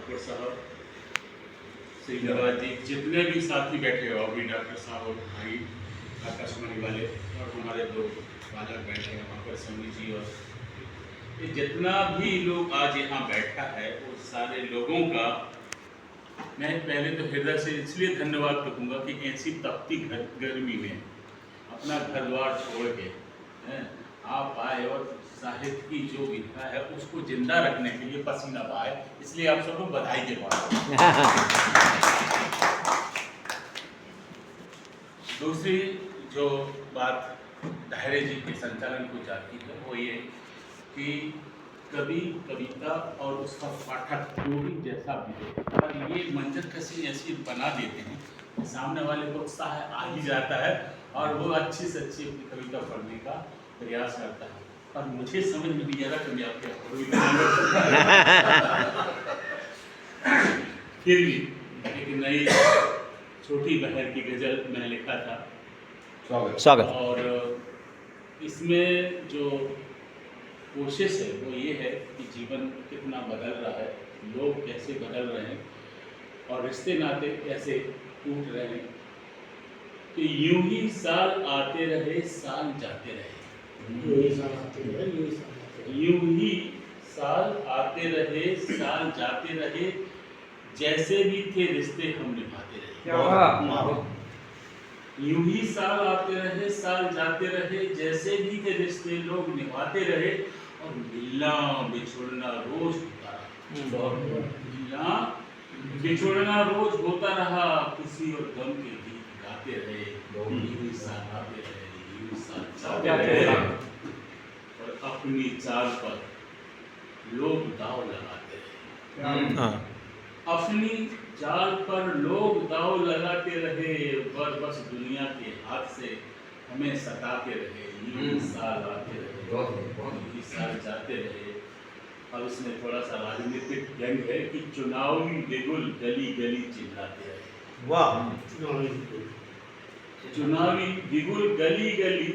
ठाकुर साहब, श्रीनिवास जी, जितने भी साथी बैठे हो अभी, डॉक्टर साहब और भाई आकाशवाणी वाले, और हमारे दो बालक बैठे हैं वहाँ पर, सोनी जी, और ये जितना भी लोग आज यहाँ बैठा है वो सारे लोगों का मैं पहले तो हृदय से इसलिए धन्यवाद कहूँगा कि ऐसी तपती गर्मी में अपना घर द्वार छोड़ के हैं, आप आए और साहित्य की जो विधा है उसको जिंदा रखने के लिए पसीना बहाए, इसलिए आप सबको बधाई के पास। दूसरी जो बात दायरे जी के संचालन को जाती है वो ये कि कवि, कविता और उसका पाठक जो भी जैसा भी हो, पर ये मंजर कसी ऐसी बना देते हैं कि सामने वाले को उत्साह आ ही जाता है और वो अच्छी से अच्छी अपनी कविता पढ़ने का प्रयास करता है। पर मुझे समझ में नहीं आ रहा कि मैं आपके फिर भी एक नई छोटी बहर की गजल मैंने लिखा था, स्वागत। और इसमें जो कोशिश है वो ये है कि जीवन कितना बदल रहा है, लोग कैसे बदल रहे हैं और रिश्ते नाते कैसे टूट रहे हैं, कि यूं ही साल आते रहे साल जाते रहे, यूं ही साल आते रहे साल जाते रहे, जैसे भी थे रिश्ते हम निभाते रहे। यूं ही साल आते रहे साल जाते रहे, जैसे भी थे रिश्ते लोग निभाते रहे, और मिलना बिछुड़ना रोज होता रहा, मिलना बिछुड़ना रोज होता रहा, खुशी और गम के गीत गाते रहे, यूं ही साल आते रहे यूं ही साल जाते रहे, और अपनी चाल पर लोग दाव लगाते रहे, अपनी जाल पर लोग दाव लगाते रहे, बस दुनिया के हाथ से हमें सताते रहे, यूं साल आते रहे यूं साल जाते रहे। और उसमें थोड़ा सा राजनीतिक व्यंग है कि चुनावी बिगुल गली गली चिल्लाते रहे। वाह। चुनावी बिगुल गली गली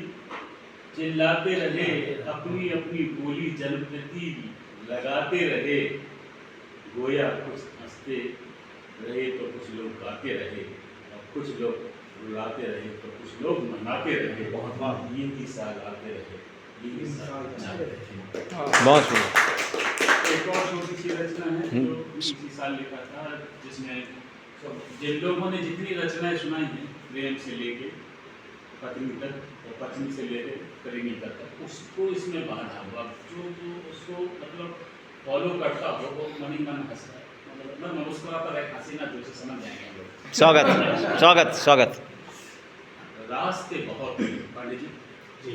चिल्लाते रहे, अपनी अपनी बोली जनप्रति लगाते रहे, गोया कुछ हंसते रहे तो कुछ लोग गाते रहे, और कुछ लोग रुलाते रहे तो कुछ लोग मनाते रहे, ये भी साल आते रहे ये भी साल जाते रहे। बहुत सुंदर। एक और छोटी सी रचना है जो इसी साल लिखा था, जिसमें जिन लोगों ने जितनी रचनाएं सुनाई हैं, प्रेम से लेके पत्नी तक और पत्नी से लेके प्रेमी तक, उसको इसमें बांधा हुआ, जो उसको मतलब फॉलो करता हो वो मन ही मन हंस रहा है, मतलब मैं मुस्कुराता रहे, हंसी ना दूर से समझ जाएंगे हम लोग। स्वागत स्वागत स्वागत। रास्ते बहुत पंडित जी।